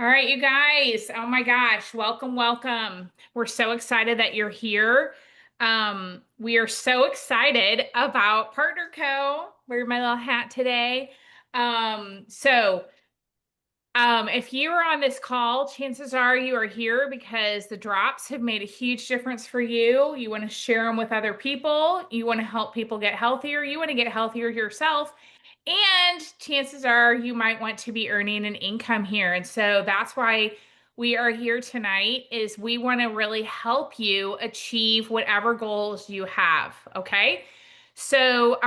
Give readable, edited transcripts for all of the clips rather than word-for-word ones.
All right, you guys. Oh my gosh, welcome, welcome. We're so excited that you're here. We are so excited about Partner Co. Wear my little hat today. Um, so if you are on this call, chances are you are here because the drops have made a huge difference for you. You want to share them with other people. You want to help people get healthier. You want to get healthier yourself. And chances are you might want to be earning an income here. And so that's why we are here tonight is we want to really help you achieve whatever goals you have. Okay. So,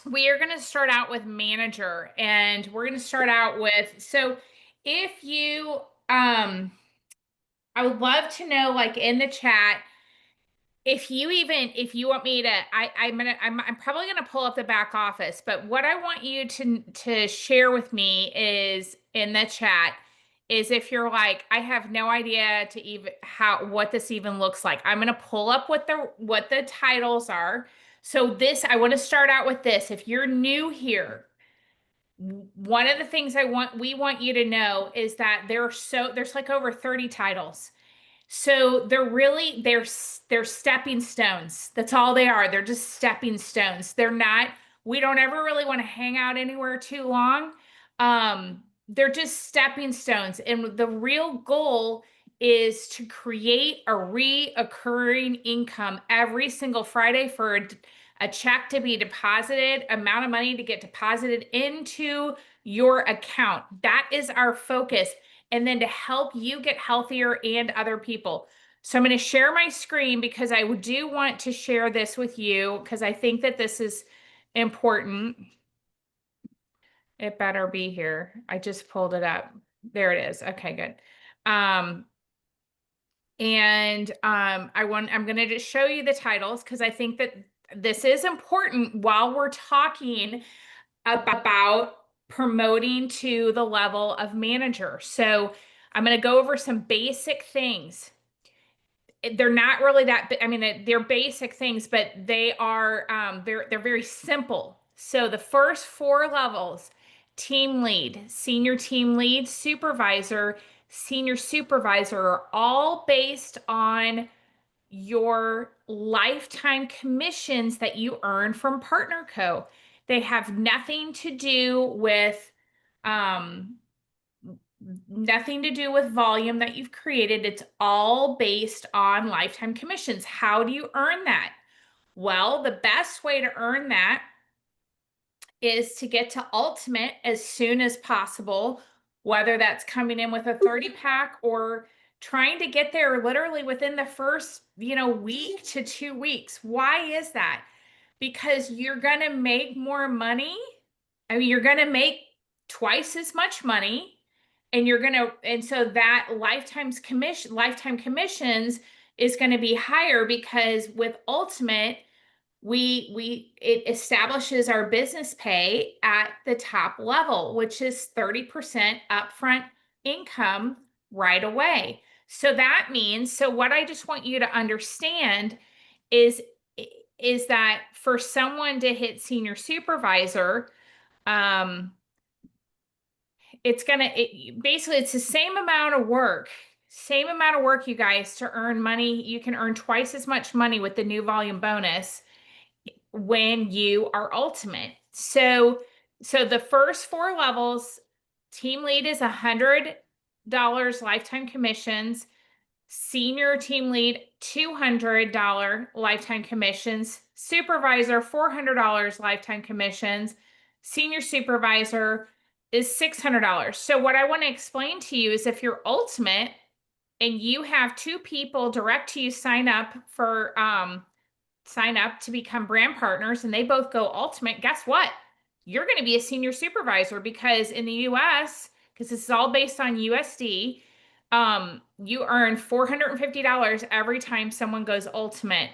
we are going to start out with manager and we're going to start out with, so if you, I would love to know, like in the chat, if you want me to, I'm probably gonna pull up the back office, but what I want you to share with me is in the chat is if you're like, I have no idea to even what this even looks like. I'm gonna pull up what the titles are. So this, I want to start out with this. If you're new here, one of the things we want you to know is that there's like over 30 titles. So they're stepping stones. That's all they are. They're just stepping stones. They're not, we don't ever really want to hang out anywhere too long. They're just stepping stones. And the real goal is to create a reoccurring income every single Friday for a check to be deposited, amount of money to get deposited into your account. That is our focus, and then to help you get healthier and other people. So I'm going to share my screen because I do want to share this with you because I think that this is important. It better be here. I just pulled it up. There it is. Okay, good. I'm going to just show you the titles because I think that this is important while we're talking about promoting to the level of manager. So I'm going to go over some basic things. They're not really that, I mean, they're basic things, but they are, they're very simple. So the first four levels, team lead, senior team lead, supervisor, senior supervisor, are all based on your lifetime commissions that you earn from Partner Co. They have um, nothing to do with volume that you've created. It's all based on lifetime commissions. How do you earn that? Well, the best way to earn that is to get to ultimate as soon as possible, whether that's coming in with a 30 pack or trying to get there literally within the first, week to 2 weeks. Why is that? Because you're going to make more money. I mean, you're going to make twice as much money, and so that lifetime commissions is going to be higher because with ultimate, it establishes our business pay at the top level, which is 30% upfront income right away. So that means, so what I just want you to understand is is that for someone to hit senior supervisor, um, basically it's the same amount of work, you guys, to earn money. You can earn twice as much money with the new volume bonus when you are ultimate. So the first four levels, team lead is $100 lifetime commissions, senior team lead $200 lifetime commissions, supervisor $400 lifetime commissions, senior supervisor is $600. So what I want to explain to you is if you're ultimate and you have two people direct to you sign up to become brand partners and they both go ultimate, guess what? You're going to be a senior supervisor because in the US, because this is all based on USD, you earn $450 every time someone goes ultimate,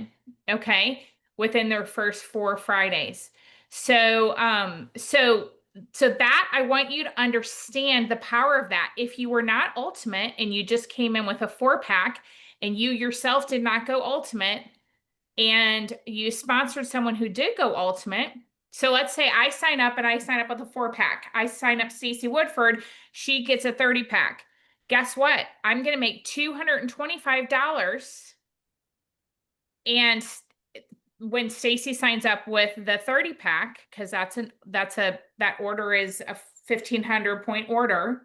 okay, within their first 4 Fridays. So that I want you to understand the power of that. If you were not ultimate and you just came in with a 4-pack and you yourself did not go ultimate and you sponsored someone who did go ultimate, So let's say I sign up and I sign up with a 4-pack. I sign up Stacey Woodford, she gets a 30-pack. Guess what? I'm going to make $225. And when Stacy signs up with the 30-pack, because that order is a 1,500 point order.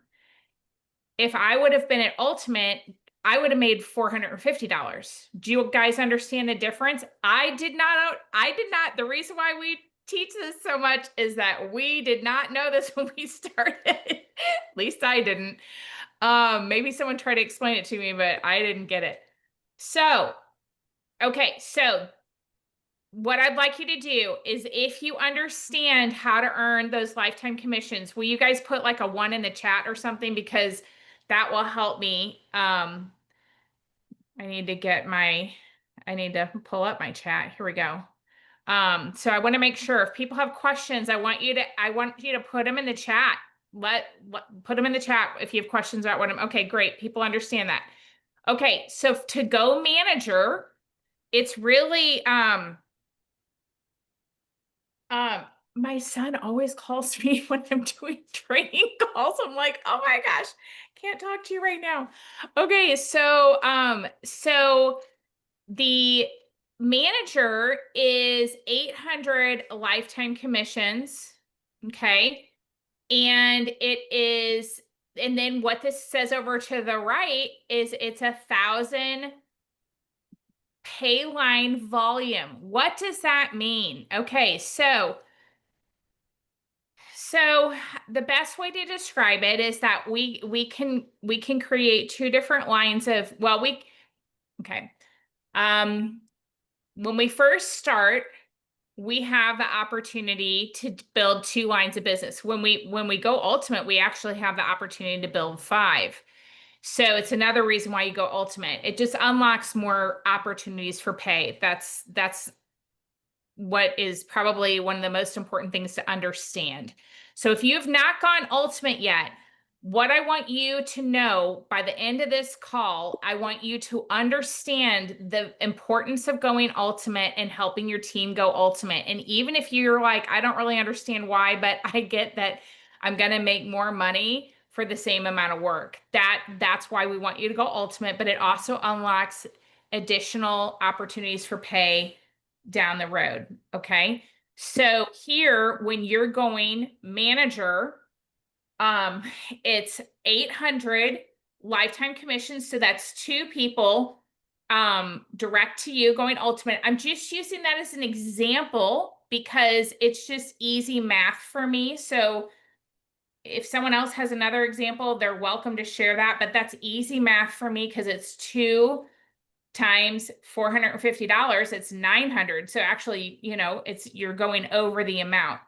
If I would have been at Ultimate, I would have made $450. Do you guys understand the difference? I did not. The reason why we teach this so much is that we did not know this when we started. At least I didn't. Maybe someone tried to explain it to me, but I didn't get it. So, okay, so what I'd like you to do is, if you understand how to earn those lifetime commissions, will you guys put like a 1 in the chat or something? Because that will help me. I need to pull up my chat. Here we go. So I want to make sure if people have questions, I want you to put them in the chat. Put them in the chat if you have questions about what I'm, okay, great. People understand that. Okay. So to go manager, it's really, my son always calls me when I'm doing training calls. I'm like, oh my gosh, can't talk to you right now. Okay, so the manager is 800 lifetime commissions. Okay. And then what this says over to the right is it's 1,000 pay line volume. What does that mean? Okay, so the best way to describe it is that we can create two different lines of, okay. When we first start, we have the opportunity to build 2 lines of business. When we go Ultimate, we actually have the opportunity to build 5. So it's another reason why you go Ultimate. It just unlocks more opportunities for pay. That's what is probably one of the most important things to understand. So if you've not gone Ultimate yet, what I want you to know by the end of this call, I want you to understand the importance of going Ultimate and helping your team go Ultimate. And even if you're like, I don't really understand why, but I get that I'm going to make more money for the same amount of work. That's why we want you to go Ultimate, but it also unlocks additional opportunities for pay down the road. Okay. So here, when you're going manager, it's 800 lifetime commissions. So that's 2 people, direct to you going Ultimate. I'm just using that as an example because it's just easy math for me. So if someone else has another example, they're welcome to share that, but that's easy math for me because it's 2 times $450, it's 900. So actually, you're going over the amount.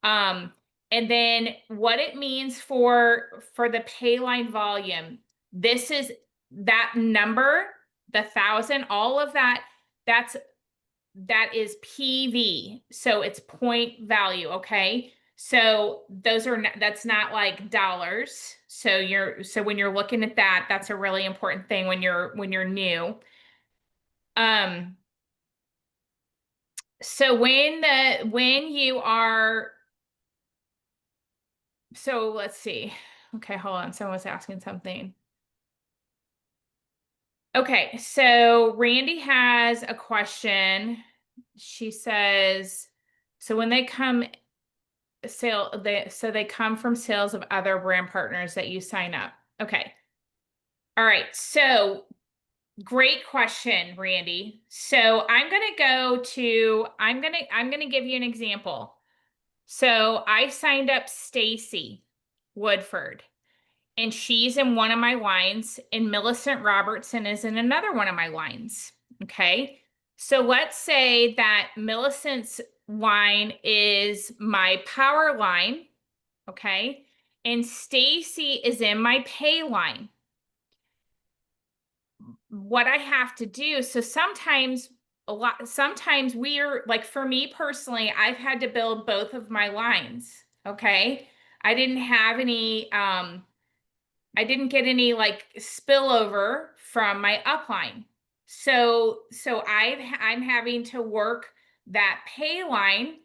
And then what it means for the pay line volume, this is that number, the 1,000, all of that is PV. So it's point value. Okay. So that's not like dollars. So when you're looking at that, that's a really important thing when you're new. So let's see. Okay, hold on. Someone was asking something. Okay, so Randy has a question. She says, so when they come they come from sales of other brand partners that you sign up. Okay. All right. So great question, Randy. So I'm going to give you an example. So I signed up Stacy Woodford, and she's in one of my lines, and Millicent Robertson is in another one of my lines. Okay. So let's say that Millicent's line is my power line. Okay. And Stacy is in my pay line. What I have to do, so sometimes we're like, for me personally, I've had to build both of my lines. Okay. I didn't have any, I didn't get any like spillover from my upline. So I'm having to work that pay line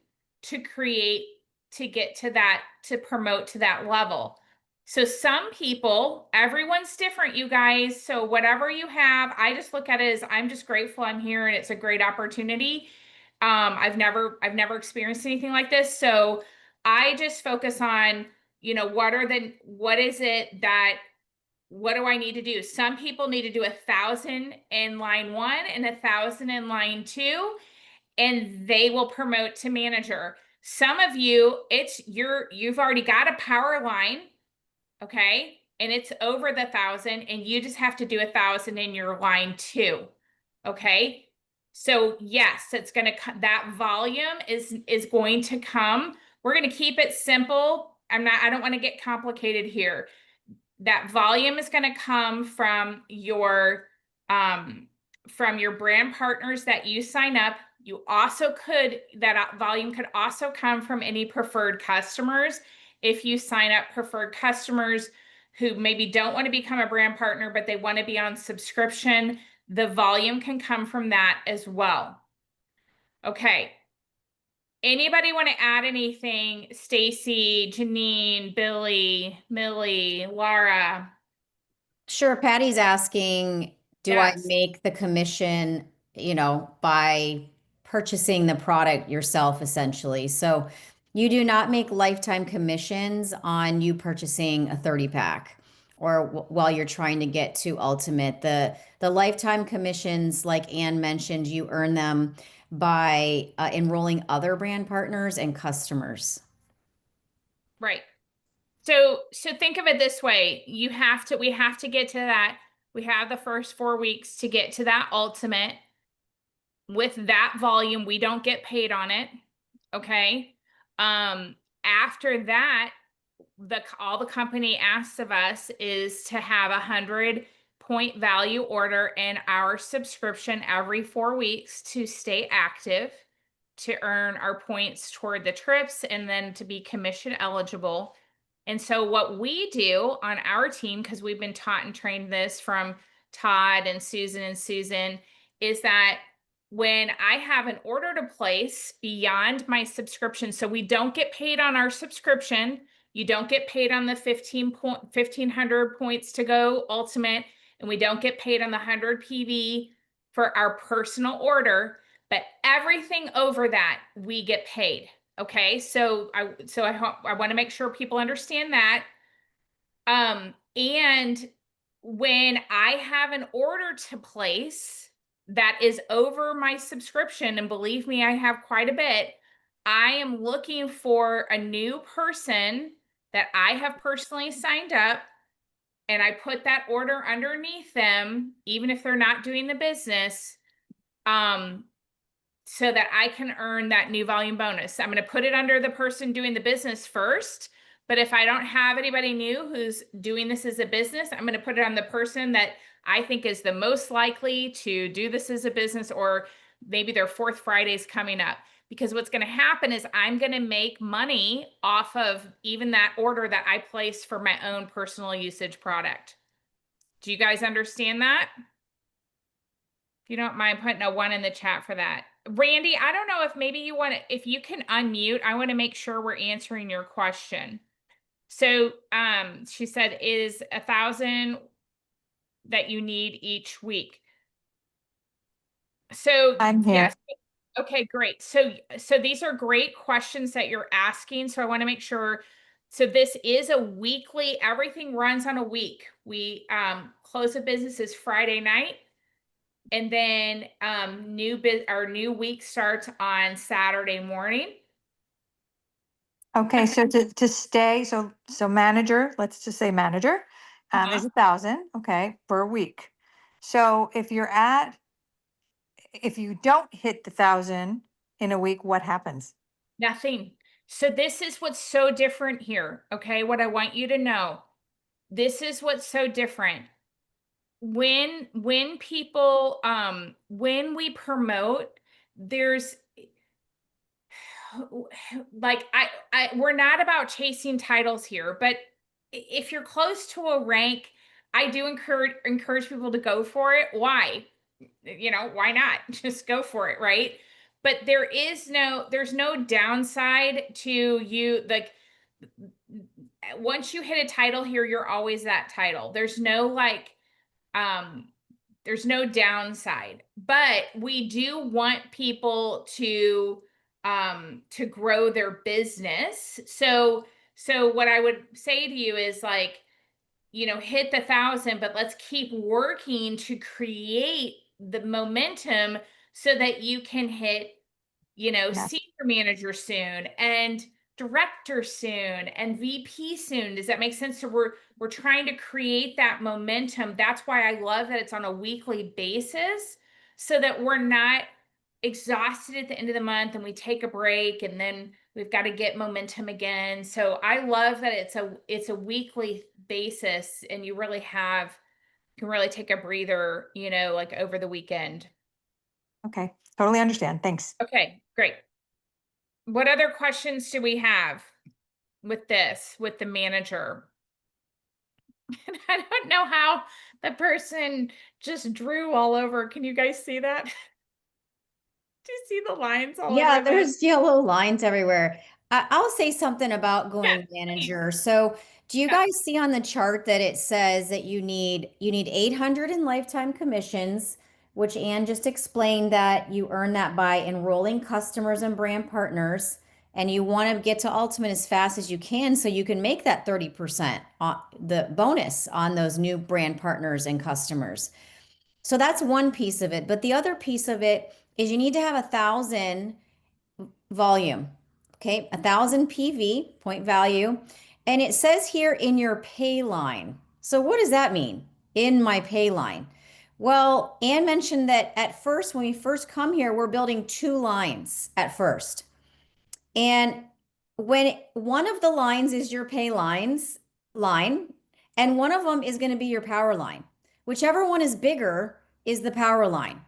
to create, to get to that, to promote to that level. So some people, everyone's different, you guys. So whatever you have, I just look at it as I'm just grateful I'm here and it's a great opportunity. I've never experienced anything like this. So I just focus on, what is it that, what do I need to do? Some people need to do 1,000 in line one and 1,000 in line two, and they will promote to manager. Some of you, you've already got a power line, okay? And it's over the 1,000, and you just have to do 1,000 in your line two, okay? So yes, it's gonna that volume is going to come. We're gonna keep it simple. I don't want to get complicated here. That volume is going to come from your brand partners that you sign up. You also that volume could also come from any preferred customers. If you sign up preferred customers who maybe don't want to become a brand partner, but they want to be on subscription, the volume can come from that as well. Okay. Anybody want to add anything? Stacy, Janine, Billy, Millie, Laura? Sure. Patty's asking, do I Yes. make the commission, by purchasing the product yourself, essentially? So you do not make lifetime commissions on you purchasing a 30 pack or while you're trying to get to ultimate. The lifetime commissions, like Ann mentioned, you earn them by enrolling other brand partners and customers. Right. So think of it this way. We have to get to that. We have the first 4 weeks to get to that ultimate. With that volume, we don't get paid on it. Okay. After that, all the company asks of us is to have 100-point value order in our subscription every 4 weeks to stay active, to earn our points toward the trips, and then to be commission eligible. And so what we do on our team, because we've been taught and trained this from Todd and Susan, is that when I have an order to place beyond my subscription, so we don't get paid on our subscription, you don't get paid on the 1,500 points to go ultimate, and we don't get paid on the 100 PV for our personal order, but everything over that we get paid. Okay, so I want to make sure people understand that. And when I have an order to place that is over my subscription, and believe me, I have quite a bit, I am looking for a new person that I have personally signed up, and I put that order underneath them, even if they're not doing the business, so that I can earn that new volume bonus. I'm going to put it under the person doing the business first. But if I don't have anybody new who's doing this as a business, I'm going to put it on the person that I think is the most likely to do this as a business, or maybe their fourth Friday is coming up. Because what's going to happen is I'm going to make money off of even that order that I place for my own personal usage product. Do you guys understand that? If you don't mind putting a 1 in the chat for that. Randy, I don't know if maybe if you can unmute, I want to make sure we're answering your question. So she said, is 1,000 that you need each week? So I'm here. yes. Okay, great. So these are great questions that you're asking. So I want to make sure. So this is a weekly, everything runs on a week. We close of business is Friday night. And then our new week starts on Saturday morning. Okay, so to stay, so manager, let's just say manager, is 1,000, okay, per week. So if you don't hit the 1,000 in a week, what happens? Nothing. So this is what's so different here. Okay, what I want you to know. This is what's so different. When people when we promote, there's like we're not about chasing titles here, but if you're close to a rank, I do encourage people to go for it. Why? Why not? Just go for it, right? but there's no downside to you. Like, once you hit a title here, you're always that title. Um, there's no downside, but we do want people to grow their business. So what I would say to you is, like, hit the 1,000, but let's keep working to create the momentum so that you can hit, Yes. senior manager soon, and director soon, and VP soon. Does that make sense? So we're trying to create that momentum. That's why I love that it's on a weekly basis, so that we're not exhausted at the end of the month and we take a break and then we've got to get momentum again. So I love that it's a weekly basis, and you can really take a breather, like over the weekend. Okay. Totally understand. Thanks. Okay, great. What other questions do we have with with the manager? And I don't know how the person just drew all over. Can you guys see that? Do you see the lines all Yeah, over there's yellow lines everywhere. I'll say something about Yeah, going please. manager. So, do you Yeah. guys see on the chart that it says that you need 800 in lifetime commissions, which Ann just explained that you earn that by enrolling customers and brand partners, and you want to get to ultimate as fast as you can so you can make that 30% on the bonus on those new brand partners and customers. So that's one piece of it. But the other piece of it is you need to have 1,000 volume. Okay, 1,000 PV, point value. And it says here in your pay line. So what does that mean? In my pay line. Well, Ann mentioned that at first, when we first come here, we're building 2 lines at first. And when one of the lines is your pay line, and one of them is going to be your power line. Whichever one is bigger is the power line.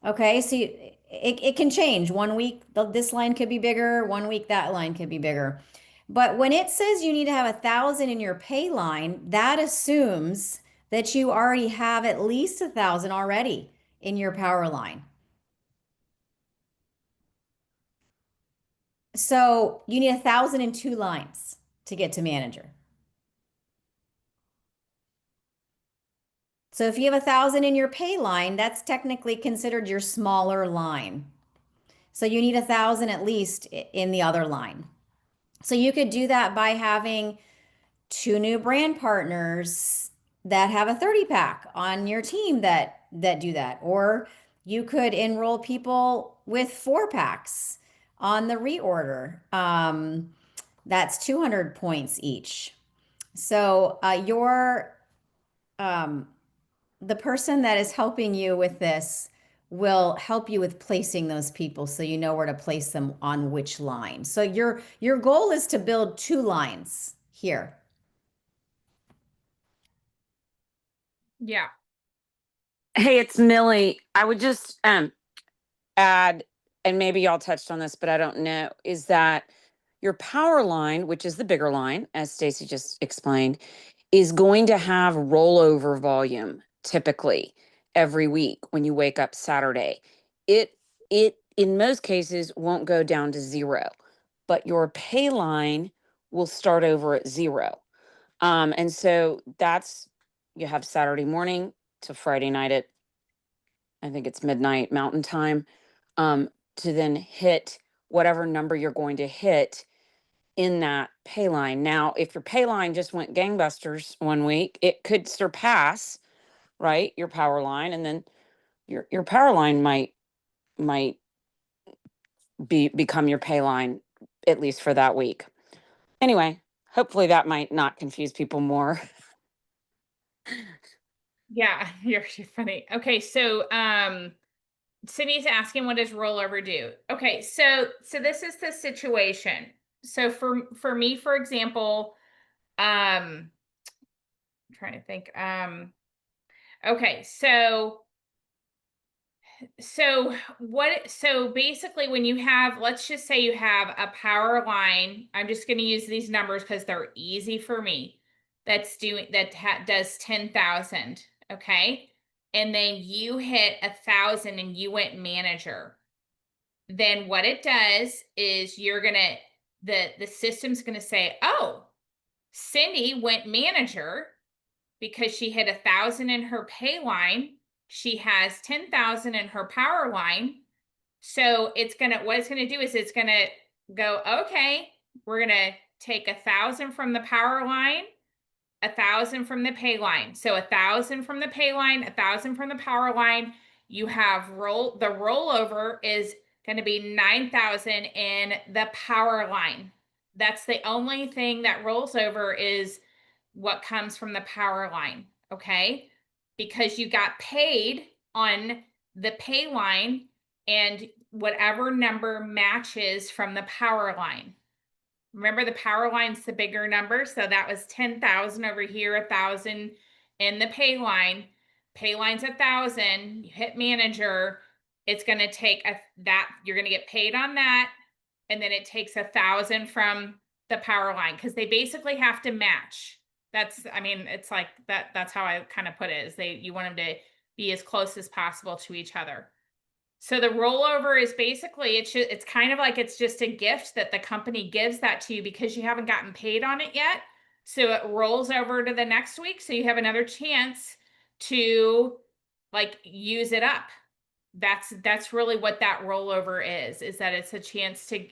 Okay, so it can change. One week this line could be bigger, one week that line could be bigger. But when it says you need to have 1,000 in your pay line, that assumes that you already have at least 1,000 already in your power line. So you need 1,000 in 2 lines to get to manager. So if you have 1,000 in your pay line, that's technically considered your smaller line. So you need 1,000 at least in the other line. So you could do that by having 2 new brand partners that have a 30 pack on your team that do that. Or you could enroll people with 4 packs on the reorder. That's 200 points each. So the person that is helping you with this will help you with placing those people so you know where to place them on which line. So your goal is to build 2 lines here. Yeah. Hey, it's Millie. I would just add, and maybe y'all touched on this, but I don't know, is that your power line, which is the bigger line, as Stacy just explained, is going to have rollover volume typically every week when you wake up Saturday. It in most cases won't go down to 0, but your pay line will start over at 0. And so that's, you have Saturday morning to Friday night at, I think it's midnight Mountain Time, to then hit whatever number you're going to hit in that pay line. Now, if your pay line just went gangbusters one week, it could surpass, right, your power line, and then your power line might become your pay line, at least for that week. Anyway, hopefully that might not confuse people more. Yeah, you're funny. Okay, so Sydney's asking, what does rollover do? Okay, so this is the situation. So for me, for example, I'm trying to think. Okay, so basically, when you have, let's just say you have a power line, I'm just going to use these numbers because they're easy for me. Does 10,000. Okay. And then you hit 1,000 and you went manager. then what it does is the system's gonna say, oh, Cindy went manager because she hit 1,000 in her pay line. She has 10,000 in her power line. So what it's gonna do is it's gonna go, okay, we're gonna take 1,000 from the power line, 1,000 from the pay line. So 1,000 from the pay line, 1,000 from the power line. You have the rollover is going to be 9,000 in the power line. That's the only thing that rolls over is what comes from the power line. Okay. Because you got paid on the pay line and whatever number matches from the power line. Remember, the power line's the bigger number. So that was 10,000 over here, 1,000 in the pay line. Pay line's 1,000. You hit manager. It's going to take you're going to get paid on that. And then it takes 1,000 from the power line because they basically have to match. It's like that. That's how I kind of put it is you want them to be as close as possible to each other. So the rollover is basically, it's kind of like it's just a gift that the company gives that to you because you haven't gotten paid on it yet. So it rolls over to the next week. So you have another chance to like use it up. That's really what that rollover is that it's a chance to,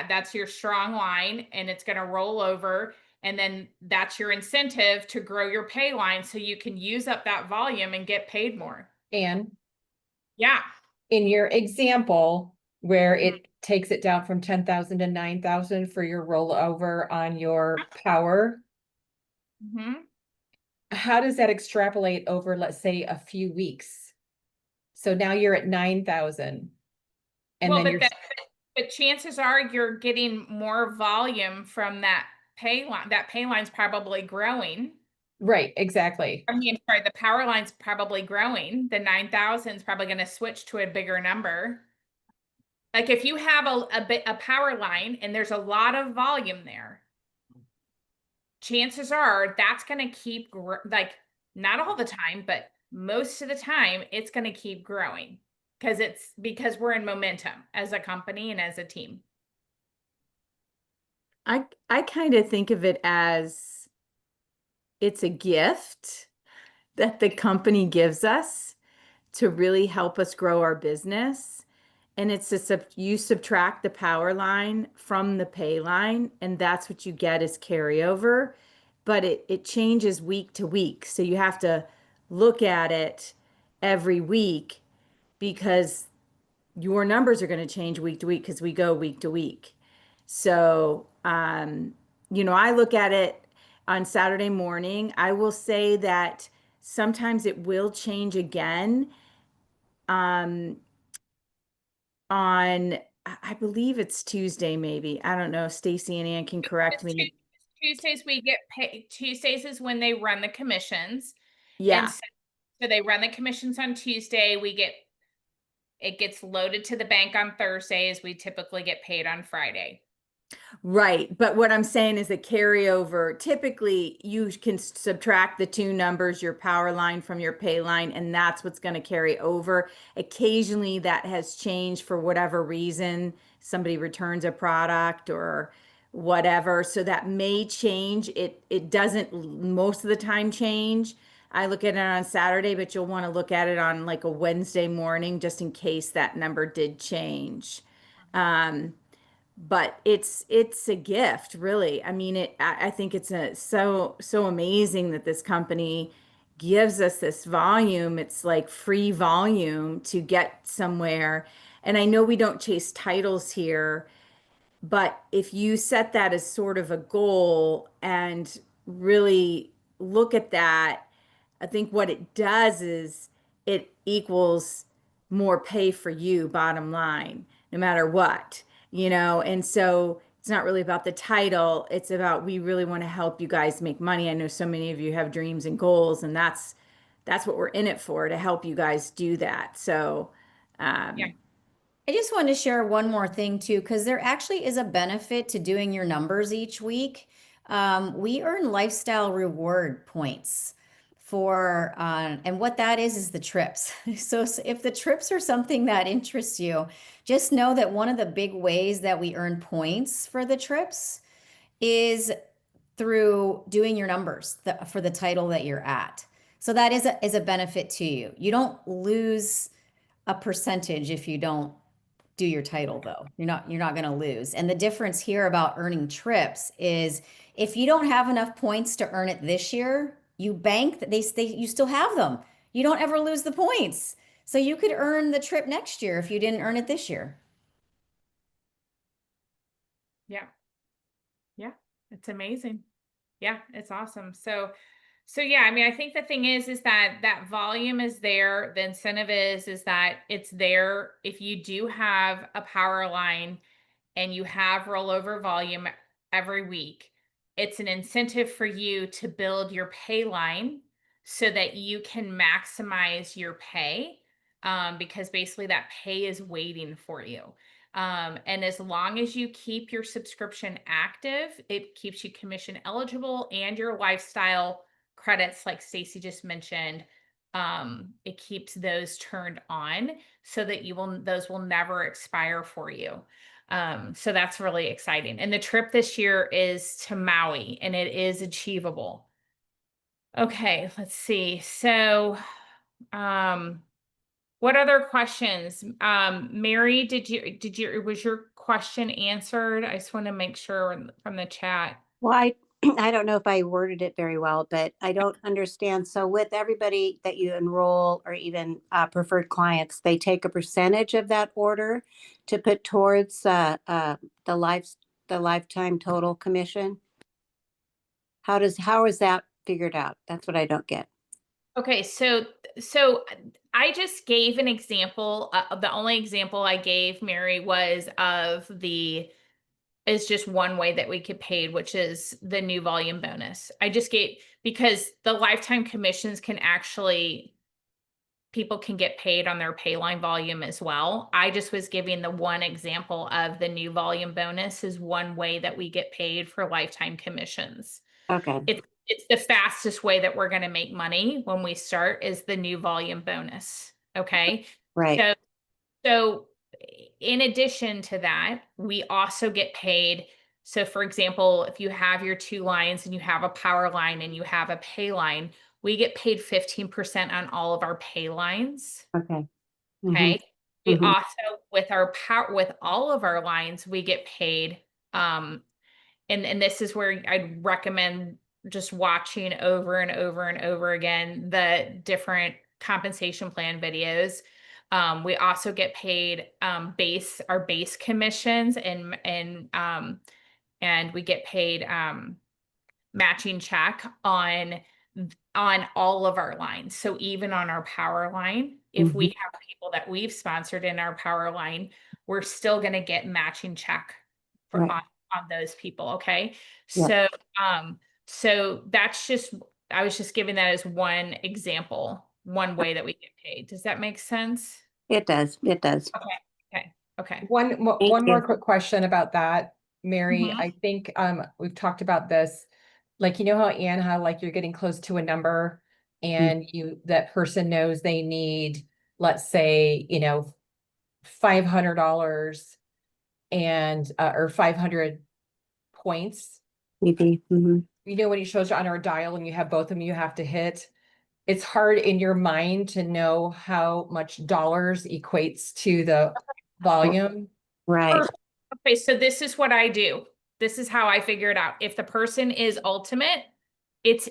that's your strong line and it's going to roll over. And then that's your incentive to grow your pay line so you can use up that volume and get paid more. And Yeah. in your example, where it takes it down from 10,000 to 9,000 for your rollover on your power, Mm-hmm. how does that extrapolate over, let's say, a few weeks? So now you're at 9,000. And Well, then but chances are you're getting more volume from that pay line. That pay line's probably growing. right, exactly. Sorry, the power line's probably growing. The 9,000 is probably going to switch to a bigger number. Like if you have a power line and there's a lot of volume there, chances are that's going to keep like not all the time, but most of the time it's going to keep growing because we're in momentum as a company and as a team. I kind of think of it as it's a gift that the company gives us to really help us grow our business. And it's you subtract the power line from the pay line, and that's what you get as carryover. But it changes week to week. So you have to look at it every week because your numbers are going to change week to week because we go week to week. So, I look at it on Saturday morning. I will say that sometimes it will change again. On I believe it's Tuesday, maybe. I don't know. Stacy and Ann can correct me. Tuesdays we get paid. Tuesdays is when they run the commissions. Yeah. And so they run the commissions on Tuesday. It gets loaded to the bank on Thursdays. We typically get paid on Friday. Right. But what I'm saying is a carryover. Typically, you can subtract the two numbers, your power line from your pay line, and that's what's going to carry over. Occasionally, that has changed for whatever reason. Somebody returns a product or whatever. So that may change. It doesn't most of the time change. I look at it on Saturday, but you'll want to look at it on like a Wednesday morning just in case that number did change. But it's a gift, really. I mean, I think it's so amazing that this company gives us this volume. It's like free volume to get somewhere. And I know we don't chase titles here, but if you set that as sort of a goal and really look at that, I think what it does is it equals more pay for you, bottom line, no matter what, And so it's not really about the title. It's about we really want to help you guys make money. I know so many of you have dreams and goals, and that's what we're in it for, to help you guys do that. So, Yeah. I just wanted to share one more thing too, because there actually is a benefit to doing your numbers each week. We earn lifestyle reward points for, and what that is the trips. So if the trips are something that interests you, just know that one of the big ways that we earn points for the trips is through doing your numbers for the title that you're at. So that is a benefit to you. You don't lose a percentage if you don't do your title though. You're not going to lose. And the difference here about earning trips is if you don't have enough points to earn it this year, you bank that you still have them. You don't ever lose the points. So you could earn the trip next year if you didn't earn it this year. Yeah. Yeah. It's amazing. Yeah, it's awesome. So yeah, I mean, I think the thing is that that volume is there. The incentive is that it's there. If you do have a power line and you have rollover volume every week, it's an incentive for you to build your pay line so that you can maximize your pay, because basically that pay is waiting for you. And as long as you keep your subscription active, it keeps you commission eligible and your lifestyle credits, like Stacy just mentioned, it keeps those turned on so that those will never expire for you. So that's really exciting. And the trip this year is to Maui and it is achievable. Okay, let's see. So, what other questions? Mary, was your question answered? I just want to make sure from the chat. Well, I don't know if I worded it very well, but I don't understand. So with everybody that you enroll or even preferred clients, they take a percentage of that order to put towards the lifetime total commission. How is that figured out? That's what I don't get. Okay, so I just gave an example. The only example I gave, Mary, was is just one way that we get paid, which is the new volume bonus. I just gave, because the lifetime commissions people can get paid on their pay line volume as well. I just was giving the one example of the new volume bonus is one way that we get paid for lifetime commissions. Okay. It's the fastest way that we're going to make money when we start is the new volume bonus. Okay. Right. So in addition to that, we also get paid. So for example, if you have your two lines and you have a power line and you have a pay line, we get paid 15% on all of our pay lines. Okay. Okay. Mm-hmm. We also, with all of our lines, we get paid. And this is where I'd recommend just watching over and over and over again the different compensation plan videos. We also get paid our base commissions and we get paid matching check on all of our lines. So even on our power line, if we have people that we've sponsored in our power line, we're still going to get matching check for Right. on those people. Okay. Yeah. So that's just, I was just giving that as one example, one way that we get paid. Does that make sense? It does. It does. Okay. One Thank more you. quick question about that, Mary. Mhm. I think we've talked about this. Like, you know how Anne, how like you're getting close to a number and that person knows they need, let's say, $500 and or 500 points. Maybe. Mm-hmm. When he shows you on our dial and you have both of them you have to hit, it's hard in your mind to know how much dollars equates to the volume. Right. Okay, so this is what I do. This is how I figure it out. If the person is ultimate, it's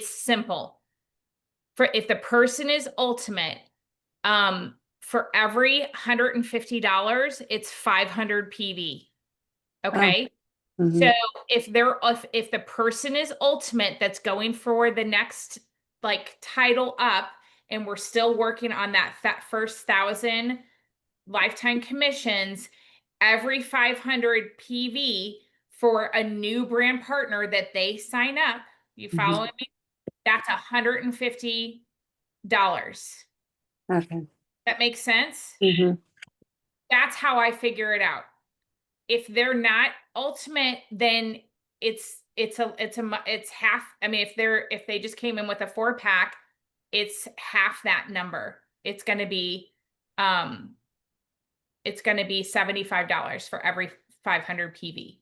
simple. If the person is ultimate, for every $150, it's 500 PV. Okay. Mm-hmm. So if the person is ultimate that's going for the next like title up, and we're still working on that first 1,000 lifetime commissions, every 500 PV for a new brand partner that they sign up, you following me? That's $150. Okay. That makes sense? Mm-hmm. That's how I figure it out. If they're not ultimate, then it's half. I mean, if they just came in with a 4-pack, it's half that number. It's going to be $75 for every 500 PV.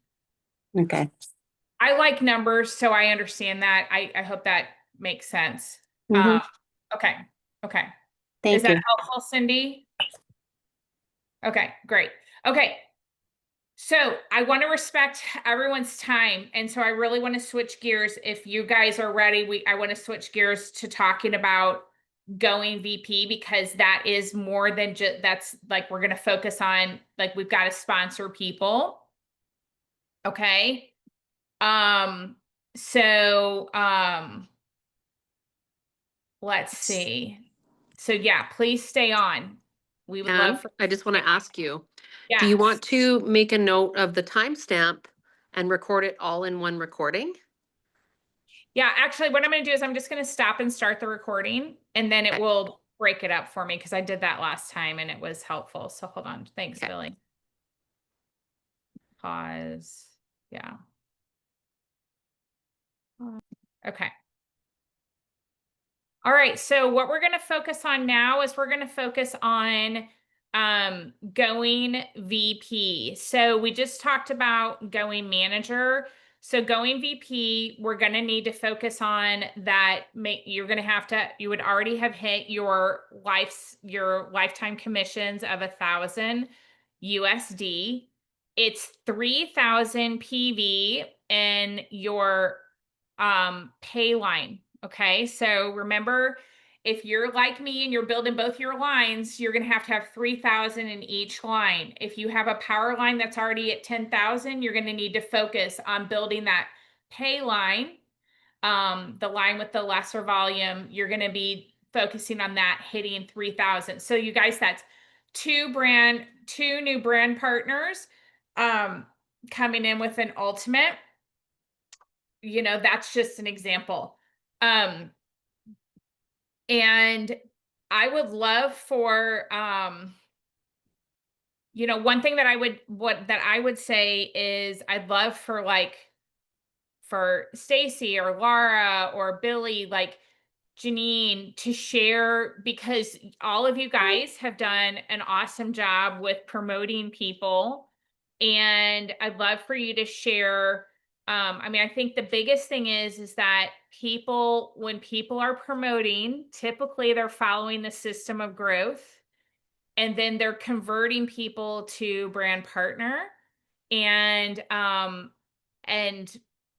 Okay. I like numbers, so I understand that. I hope that makes sense. Mhm. Okay. Okay. Is Thank that you. helpful, Cindy? Okay, great. Okay. So I want to respect everyone's time. And so I really want to switch gears. If you guys are ready, I want to switch gears to talking about going VP, because that is more than just, that's like, we're going to focus on, like, we've got to sponsor people. Okay. So, let's see. So yeah, please stay on. We would love for, I just want to ask you, do you yes. want to make a note of the timestamp and record it all in one recording? Yeah, actually, what I'm going to do is I'm just going to stop and start the recording, and then it Okay. will break it up for me, because I did that last time and it was helpful. So hold on. Thanks, Okay. Billy. Pause. Yeah. Okay. All right. So what we're going to focus on now is we're going to focus on going VP. So we just talked about going manager. So going VP, we're going to need to focus on that. You're going to have to, you would already have hit your lifetime commissions of 1,000 USD. It's 3,000 PV in your pay line. Okay. So remember, if you're like me and you're building both your lines, you're going to have 3,000 in each line. If you have a power line that's already at 10,000, you're going to need to focus on building that pay line. The line with the lesser volume, you're going to be focusing on that, hitting 3,000. So you guys, that's two new brand partners, coming in with an ultimate. That's just an example. And I would love for, one thing that I would say is I'd love for Stacy or Laura or Billy, like Janine, to share, because all of you guys have done an awesome job with promoting people. And I'd love for you to share. I think the biggest thing is that when people are promoting, typically they're following the system of growth, and then they're converting people to brand partner. And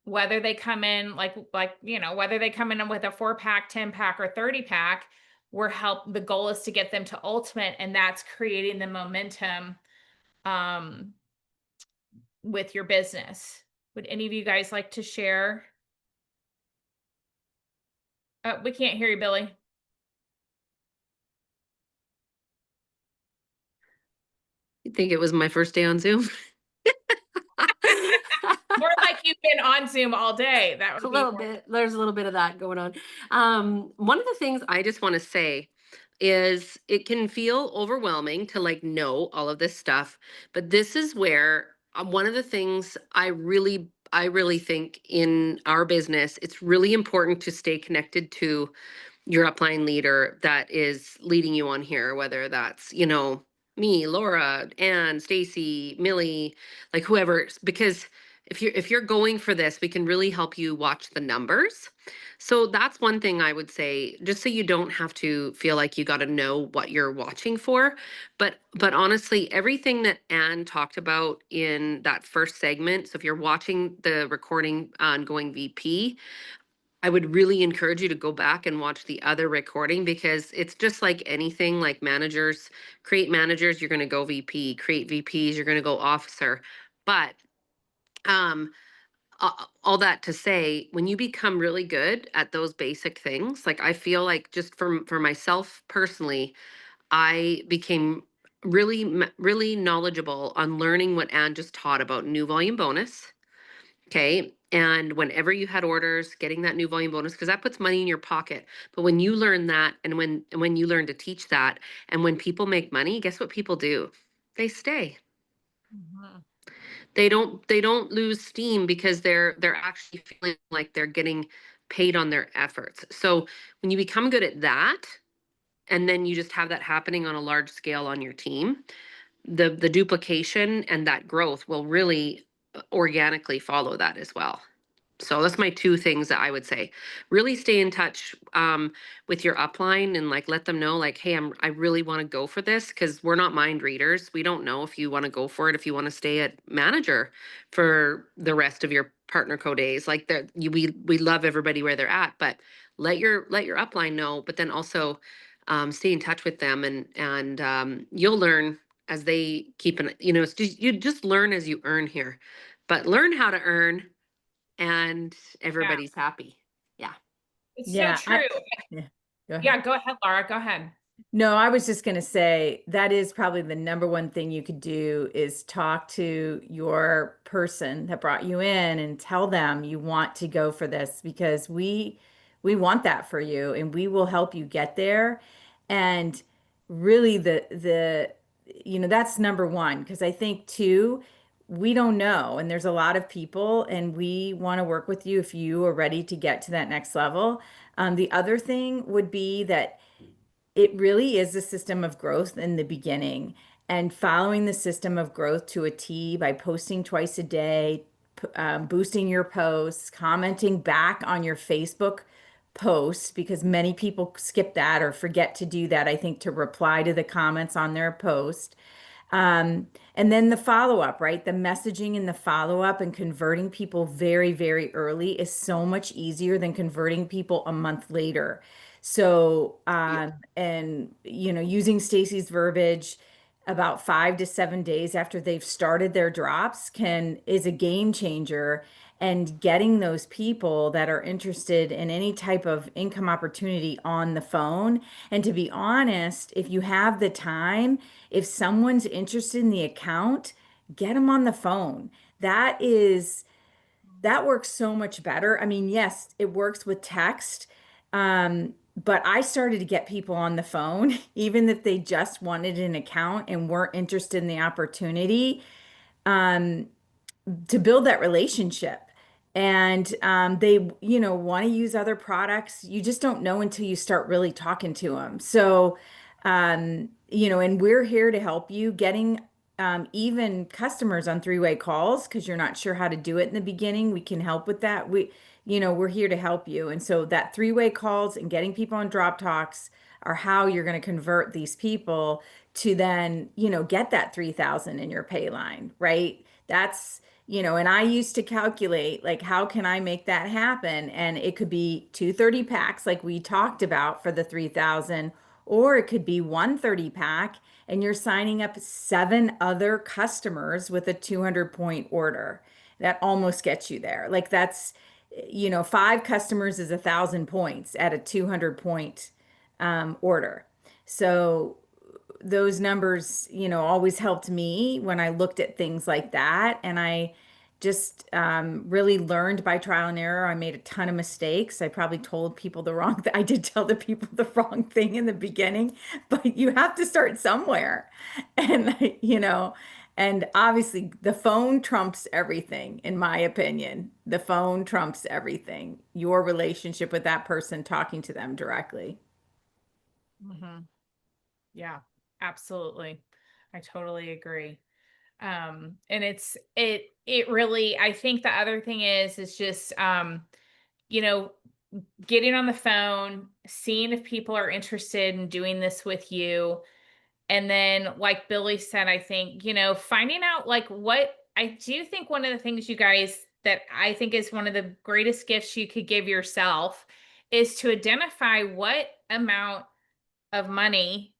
whether they come in whether they come in with a 4-pack, 10-pack, or 30-pack, the goal is to get them to ultimate, and that's creating the momentum with your business. Would any of you guys like to share? We can't hear you, Billy. You think it was my first day on Zoom? More like you've been on Zoom all day. That would A be little more. bit. There's a little bit of that going on. One of the things I just want to say is it can feel overwhelming to like know all of this stuff, but this is where one of the things I really think in our business, it's really important to stay connected to your upline leader that is leading you on here, whether that's, me, Laura, Ann, Stacy, Millie, like whoever, because if you're going for this, we can really help you watch the numbers. So that's one thing I would say, just so you don't have to feel like you got to know what you're watching for. But honestly, everything that Ann talked about in that first segment, so if you're watching the recording on Going VP, I would really encourage you to go back and watch the other recording, because it's just like anything, like managers, create managers, you're going to go VP, create VPs, you're going to go officer. But um all that to say, when you become really good at those basic things, like I feel like just for myself personally, I became really knowledgeable on learning what Ann just taught about new volume bonus. Okay. And whenever you had orders, getting that new volume bonus, because that puts money in your pocket. But when you learn that, and when you learn to teach that, and when people make money, guess what people do? They stay. Mhm. They don't lose steam, because they're actually feeling like they're getting paid on their efforts. So when you become good at that, and then you just have that happening on a large scale on your team, the duplication and that growth will really organically follow that as well. So that's my two things that I would say. Really stay in touch with your upline and like let them know like, hey, I really want to go for this, because we're not mind readers. We don't know if you want to go for it, if you want to stay at manager for the rest of your partner co days. Like we love everybody where they're at, but let your upline know. But then also stay in touch with them, and you'll learn as they keep an, it's just, you just learn as you earn here, but learn how to earn and Yeah, everybody's happy. Yeah. it's so Yeah, true. yeah. Go ahead. Yeah, go ahead, Laura. Go ahead. No, I was just going to say that is probably the number one thing you could do is talk to your person that brought you in and tell them you want to go for this, because we want that for you and we will help you get there. And really the that's number one, because I think too, we don't know, and there's a lot of people, and we want to work with you if you are ready to get to that next level. The other thing would be that it really is a system of growth in the beginning, and following the system of growth to a T by posting twice a day, boosting your posts, commenting back on your Facebook posts, because many people skip that or forget to do that, I think, to reply to the comments on their post. And then the follow-up, right? The messaging and the follow-up and converting people very, very early is so much easier than converting people a month later. So, and using Stacy's verbiage, about 5 to 7 days after they've started their drops is a game changer. And getting those people that are interested in any type of income opportunity on the phone. And to be honest, if you have the time, if someone's interested in the account, get them on the phone. That works so much better. I mean, yes, it works with text. But I started to get people on the phone, even if they just wanted an account and weren't interested in the opportunity, to build that relationship. And they, want to use other products. You just don't know until you start really talking to them. So, and we're here to help you getting even customers on three-way calls, because you're not sure how to do it in the beginning. We can help with that. We're here to help you. And so that three-way calls and getting people on drop talks are how you're going to convert these people to then, get that 3,000 in your pay line, right? That's, and I used to calculate, like, how can I make that happen? And it could be 230 packs, like we talked about, for the 3,000, or it could be 130 pack, and you're signing up 7 other customers with a 200-point order. That almost gets you there. Like, that's, 5 customers is 1,000 points at a 200-point order. So those numbers, always helped me when I looked at things like that. And I just really learned by trial and error. I made a ton of mistakes. I probably told people the wrong thing. I did tell the people the wrong thing in the beginning, but you have to start somewhere. And, and obviously the phone trumps everything, in my opinion. The phone trumps everything. Your relationship with that person, talking to them directly. Mm-hmm. Yeah, absolutely. I totally agree. And it really, I think the other thing is just, you know, getting on the phone, seeing if people are interested in doing this with you. And then, like Billy said, I think, finding out like what I do think one of the things you guys that I think is one of the greatest gifts you could give yourself is to identify what amount of money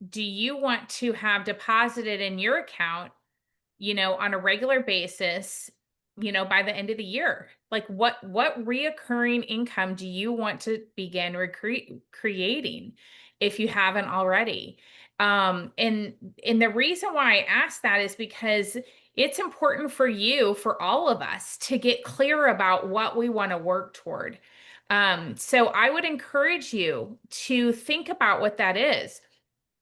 do you want to have deposited in your account, on a regular basis, by the end of the year. Like what reoccurring income do you want to begin creating if you haven't already? And the reason why I ask that is because it's important for you, for all of us, to get clear about what we want to work toward. So I would encourage you to think about what that is.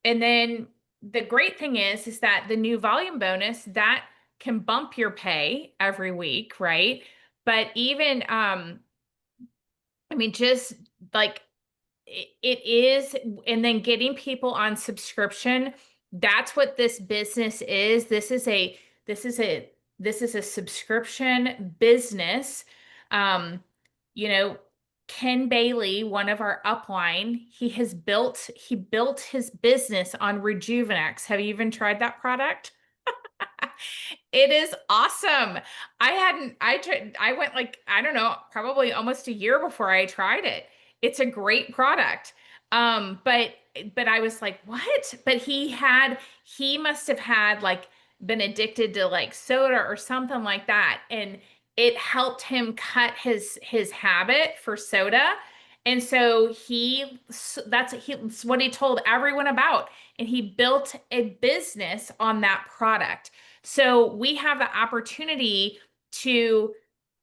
And then the great thing is that the new volume bonus that can bump your pay every week, right? But even I mean, just like it is, and then getting people on subscription, that's what this business is. This is a this is a subscription business. Um, you know, Ken Bailey, one of our upline, he built his business on Rejuvenex. Have you even tried that product? It is awesome. I went like, I don't know, probably almost a year before I tried it. It's a great product. But I was like, what? But he must have had like been addicted to like soda or something like that. And it helped him cut his habit for soda. And so that's what he told everyone about. And he built a business on that product. So we have the opportunity to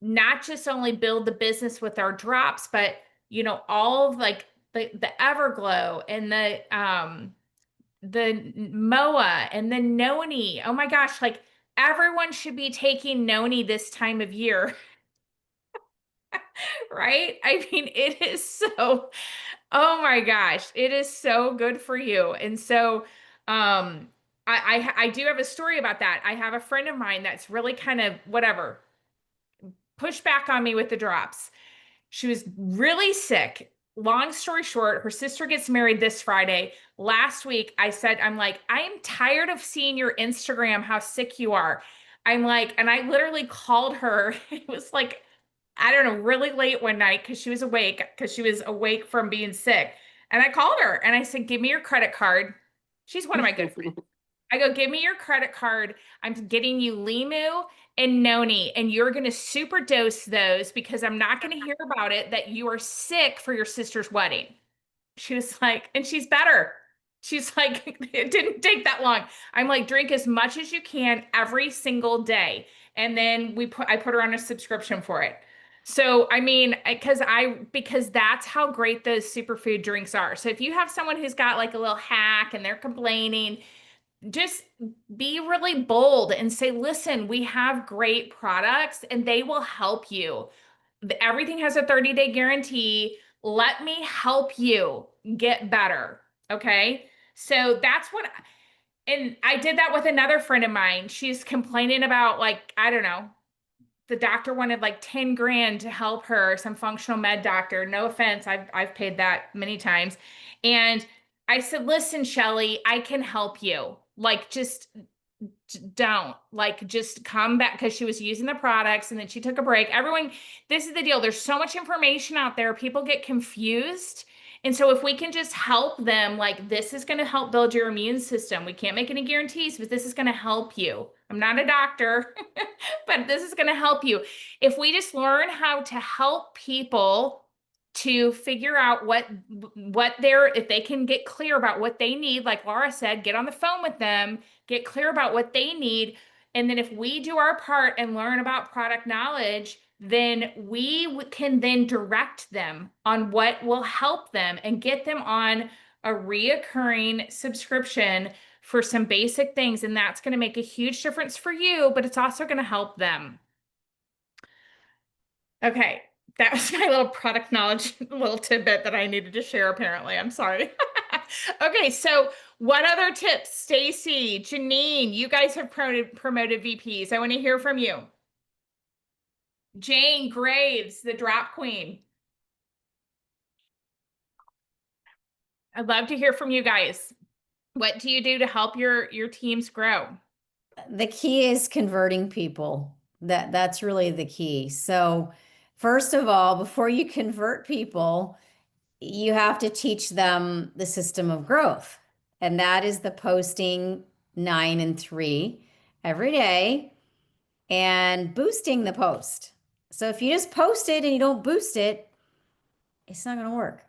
not just only build the business with our drops, but all of like the Everglow and the Moa and the Noni. Oh my gosh, like everyone should be taking Noni this time of year, right? I mean, it is so, oh my gosh, it is so good for you. And so I do have a story about that. I have a friend of mine that's really kind of whatever, pushed back on me with the drops. She was really sick. Long story short, her sister gets married this Friday. Last week, I'm like, I am tired of seeing your Instagram, how sick you are. I'm like, and I literally called her. It was like, I don't know, really late one night because she was awake from being sick. And I called her and I said, give me your credit card. She's one of my good friends. I go, give me your credit card. I'm getting you Limu and Noni, and you're going to super dose those because I'm not going to hear about it that you are sick for your sister's wedding. She was like, and she's better. She's like, it didn't take that long. I'm like, drink as much as you can every single day. And then I put her on a subscription for it. So, I mean, because that's how great those superfood drinks are. So if you have someone who's got like a little hack and they're complaining, just be really bold and say, listen, we have great products and they will help you. Everything has a 30-day guarantee. Let me help you get better. Okay. So and I did that with another friend of mine. She's complaining about like, I don't know, the doctor wanted like 10 grand to help her, some functional med doctor. No offense, I've paid that many times. And I said, listen, Shelly, I can help you. Like, just don't like just come back because she was using the products and then she took a break. This is the deal. There's so much information out there. People get confused. And so if we can just help them, like this is going to help build your immune system. We can't make any guarantees, but this is going to help you. I'm not a doctor, but this is going to help you. If we just learn how to help people to figure out if they can get clear about what they need, like Laura said, get on the phone with them, get clear about what they need. And then if we do our part and learn about product knowledge, then we can then direct them on what will help them and get them on a reoccurring subscription for some basic things. And that's going to make a huge difference for you, but it's also going to help them. Okay. That was my little product knowledge, little tidbit that I needed to share, apparently. I'm sorry. Okay, so what other tips? Stacy, Janine, you guys have promoted VPs. I want to hear from you. Jane Graves, the drop queen. I'd love to hear from you guys. What do you do to help your teams grow? The key is converting people. That's really the key. So first of all, before you convert people, you have to teach them the system of growth. And that is the posting 9 and 3 every day and boosting the post. So if you just post it and you don't boost it, it's not going to work.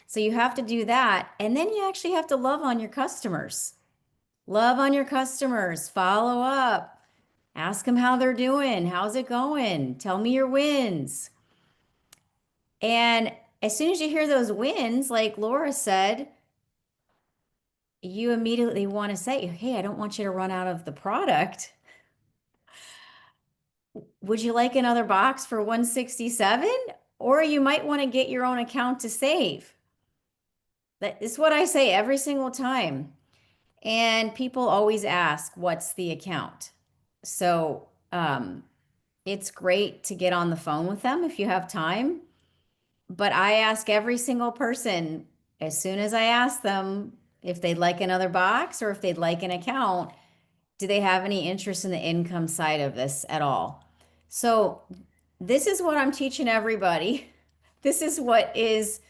So you have to do that. And then you actually have to love on your customers. Love on your customers, follow up, ask them how they're doing. How's it going? Tell me your wins. And as soon as you hear those wins, like Laura said, you immediately want to say, hey, I don't want you to run out of the product. Would you like another box for $167? Or you might want to get your own account to save. That is what I say every single time. And people always ask, what's the account? So it's great to get on the phone with them if you have time. But I ask every single person, as soon as I ask them if they'd like another box or if they'd like an account, do they have any interest in the income side of this at all? So this is what I'm teaching everybody. This is what is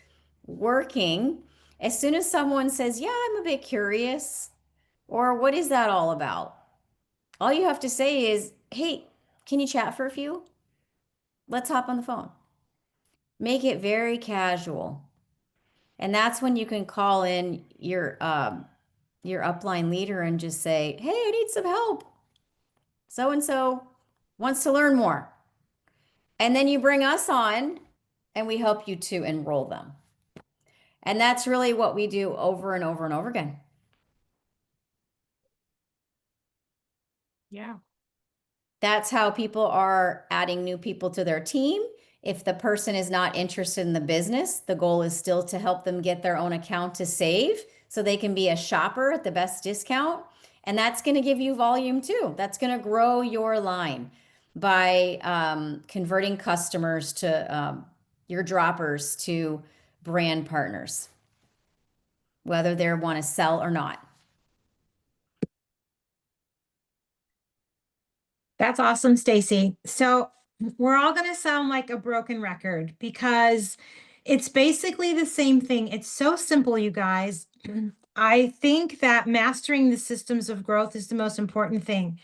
working. As soon as someone says, yeah, I'm a bit curious, or what is that all about? All you have to say is, hey, can you chat for a few? Let's hop on the phone. Make it very casual. And that's when you can call in your upline leader and just say, hey, I need some help. So and so wants to learn more. And then you bring us on and we help you to enroll them. And that's really what we do over and over and over again. Yeah. That's how people are adding new people to their team. If the person is not interested in the business, the goal is still to help them get their own account to save so they can be a shopper at the best discount. And that's going to give you volume too. That's going to grow your line by converting customers to your droppers to brand partners, whether they want to sell or not. That's awesome, Stacy. So we're all going to sound like a broken record because it's basically the same thing. It's so simple, you guys. I think that mastering the systems of growth is the most important thing.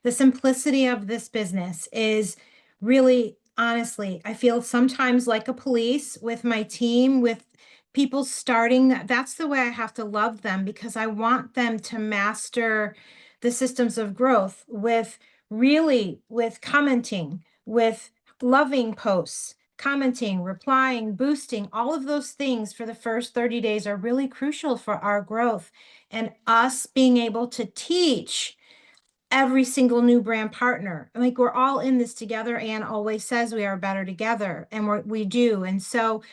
The simplicity of this business is really, honestly, I feel sometimes like a police with my team, with people starting. That's the way I have to love them because I want them to master the systems of growth with really with commenting, with loving posts, commenting, replying, boosting, all of those things for the first 30 days are really crucial for our growth and us being able to teach every single new brand partner. Like we're all in this together. Anne always says we are better together, and we do. And so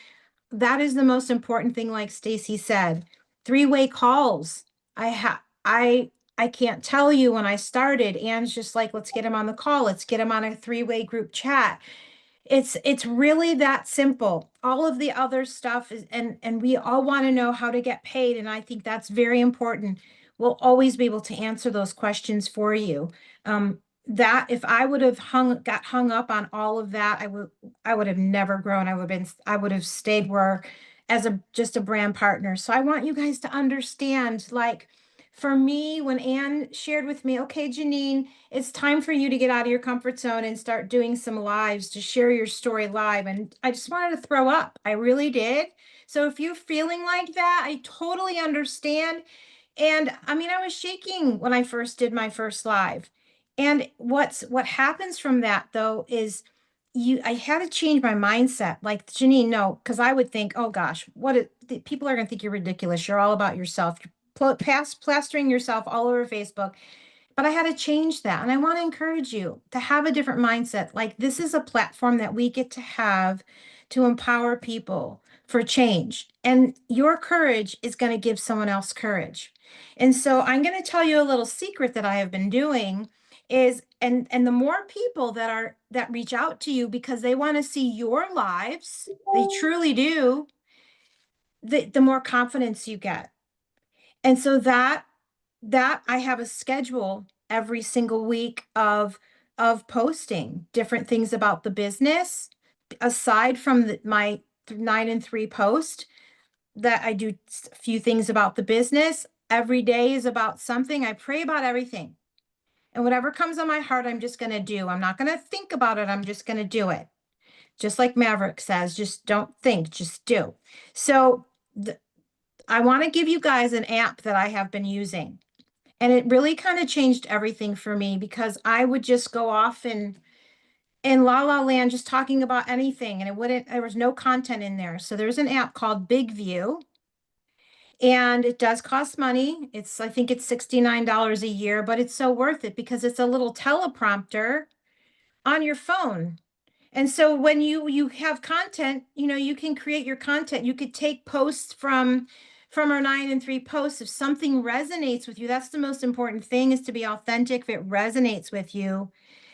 that is the most important thing, like Stacy said. Three-way calls. I can't tell you when I started. Anne's just like, let's get him on the call. Let's get him on a three-way group chat. It's really that simple. All of the other stuff is, and we all want to know how to get paid, and I think that's very important. We'll always be able to answer those questions for you. That if I would have got hung up on all of that, I would have never grown. I would have stayed where as just a brand partner. So I want you guys to understand, like for me, when Anne shared with me, okay, Janine, it's time for you to get out of your comfort zone and start doing some lives to share your story live. And I just wanted to throw up. I really did. So if you're feeling like that, I totally understand. And I mean, I was shaking when I first did my first live. And what happens from that though is I had to change my mindset. Like Janine, no, because I would think, oh gosh, people are gonna think you're ridiculous. You're all about yourself. You're plastering yourself all over Facebook. But I had to change that. And I want to encourage you to have a different mindset. Like this is a platform that we get to have to empower people for change. And your courage is going to give someone else courage. And so I'm going to tell you a little secret that I have been doing is and the more people that reach out to you because they want to see your lives, they truly do, the more confidence you get. And so that I have a schedule every single week of posting different things about the business aside from my 9 and 3 post that I do a few things about the business. Every day is about something. I pray about everything. And whatever comes on my heart, I'm just going to do. I'm not going to think about it. I'm just going to do it. Just like Maverick says, just don't think, just do. So I want to give you guys an app that I have been using. And it really kind of changed everything for me because I would just go off in la la land just talking about anything and there was no content in there. So there's an app called Big View and it does cost money. I think it's $69 a year, but it's so worth it because it's a little teleprompter on your phone. And so when you have content, you can create your content. You could take posts from our 9 and 3 posts. If something resonates with you, that's the most important thing, is to be authentic if it resonates with you.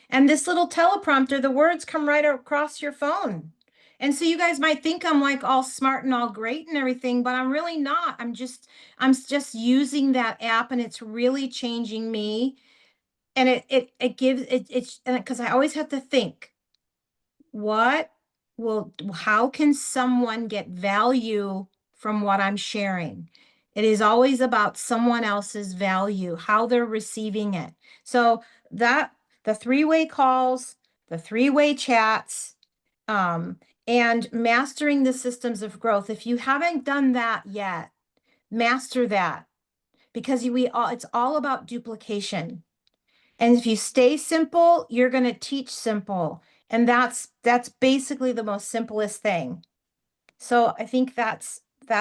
And this little teleprompter, the words come right across your phone. And so you guys might think I'm like all smart and all great and everything, but I'm really not. I'm just using that app, and it's really changing me. And it gives it's because I always have to think, how can someone get value from what I'm sharing? It is always about someone else's value, how they're receiving it. So that the three-way calls, the three-way chats, um, and mastering the systems of growth. If you haven't done that yet, master that, because it's all about duplication. And if you stay simple, you're going to teach simple. And that's basically the most simplest thing. So I think that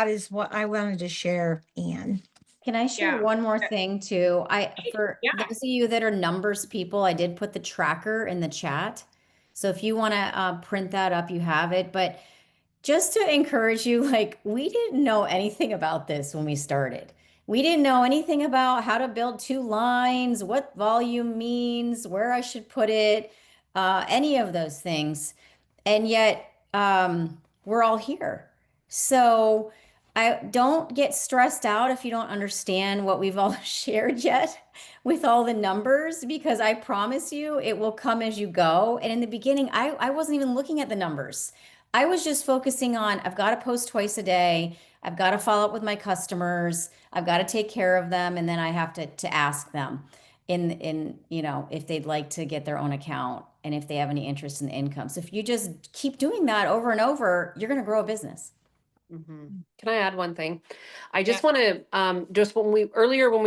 is what I wanted to share, Anne. Can I share Yeah. one more thing too? For Yeah. those of you that are numbers people, I did put the tracker in the chat. So if you want to print that up, you have it. But just to encourage you, like, we didn't know anything about this when we started. We didn't know anything about how to build 2 lines, what volume means, where I should put it, any of those things. And yet, we're all here. So I don't get stressed out if you don't understand what we've all shared yet with all the numbers, because I promise you it will come as you go. And in the beginning, I wasn't even looking at the numbers. I was just focusing on, I've got to post twice a day. I've got to follow up with my customers. I've got to take care of them. And then I have to ask them if they'd like to get their own account and if they have any interest in the income. So if you just keep doing that over and over, you're going to grow a business. Can I add one thing? I just want to just when we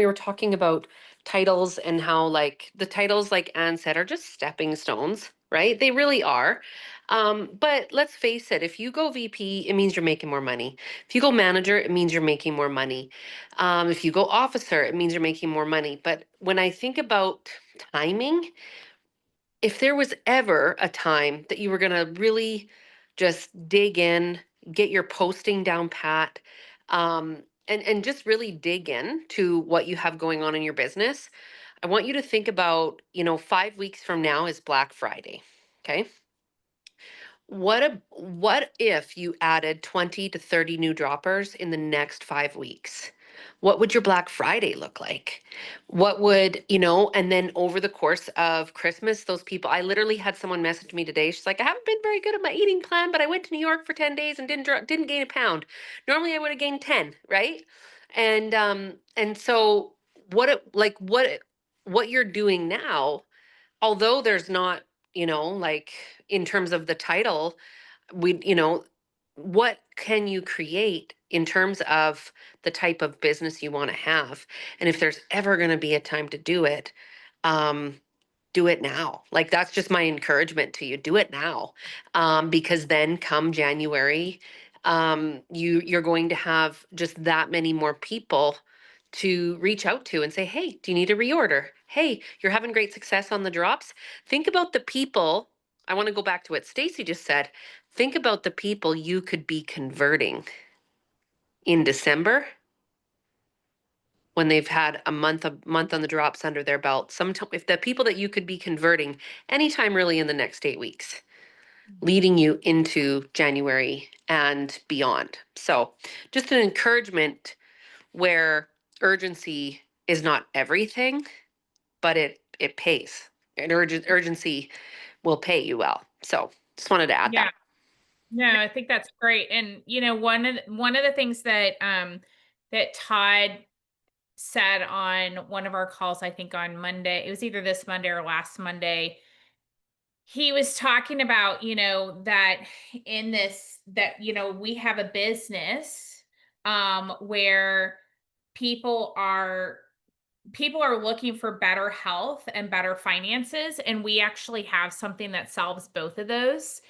were talking about titles and how like the titles, like Anne said, are just stepping stones, right? They really are. But let's face it, if you go VP, it means you're making more money. If you go manager, it means you're making more money. If you go officer, it means you're making more money. But when I think about timing, if there was ever a time that you were going to really just dig in, get your posting down pat, and just really dig in to what you have going on in your business, I want you to think about, 5 weeks from now is Black Friday. Okay. What if you added 20 to 30 new droppers in the next 5 weeks? What would your Black Friday look like? What would, and then over the course of Christmas, those people, I literally had someone message me today. She's like, I haven't been very good at my eating plan, but I went to New York for 10 days and didn't gain a pound. Normally I would have gained 10, right? And so what you're doing now, although there's not, like in terms of the title, what can you create in terms of the type of business you want to have? And if there's ever going to be a time to um, do it now. Like that's just my encouragement to you. Do it now, because then come January, you're going to have just that many more people to reach out to and say, hey, do you need a reorder? Hey, you're having great success on the drops. Think about the people. I want to go back to what Stacy just said. Think about the people you could be converting in December when they've had a month on the drops under their belt. Sometimes if the people that you could be converting anytime really in the next 8 weeks, leading you into January and beyond. So just an encouragement where urgency is not everything, but it pays. And urgency will pay you well. So just wanted to add Yeah. that. No, I think that's great. And one of the things that that Todd said on one of our calls, I think on Monday, it was either this Monday or last Monday, he was talking about, that in this, that, we have a business where people are looking for better health and better finances, and we actually have something that solves both of those.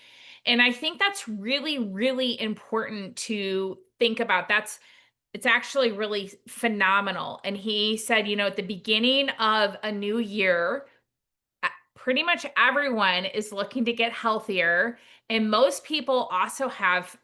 And I think that's really, really important to think about. It's actually really phenomenal. And he said, at the beginning of a new year, pretty much everyone is looking to get healthier, and most people also have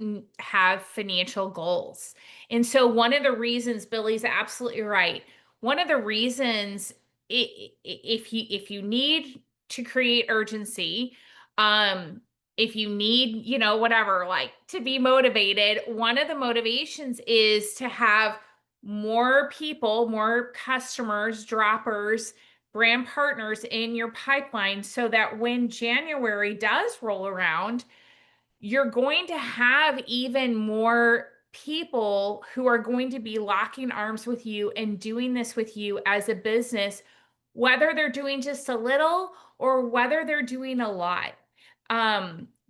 financial goals. And so one of the reasons, Billy's absolutely right. One of the reasons, if you need to create urgency, if you need, you know, whatever, like to be motivated, one of the motivations is to have more people, more customers, droppers, brand partners in your pipeline, so that when January does roll around, you're going to have even more people who are going to be locking arms with you and doing this with you as a business, whether they're doing just a little or whether they're doing a lot.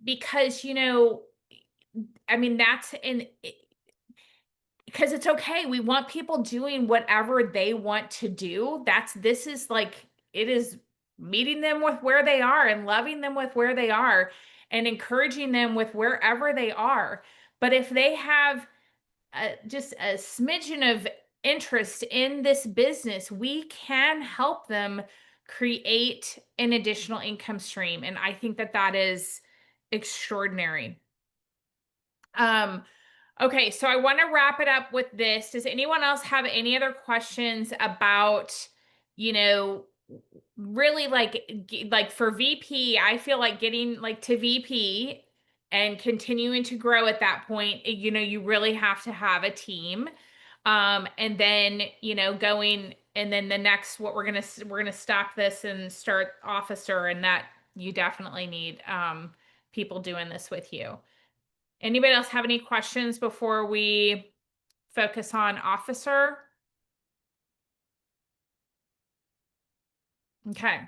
Because, you know, I mean, because it's okay. We want people doing whatever they want to do. This is like, it is meeting them with where they are and loving them with where they are and encouraging them with wherever they are. But if they have just a smidgen of interest in this business, we can help them create an additional income stream. And I think that that is extraordinary. Okay, so I want to wrap it up with this. Does anyone else have any other questions about, you know, really like for VP, I feel like getting like to VP and continuing to grow at that point, you know, you really have to have a team. And then, you know, going, and then the next, what we're going to stop this and start officer, and that you definitely need people doing this with you. Anybody else have any questions before we focus on officer? Okay.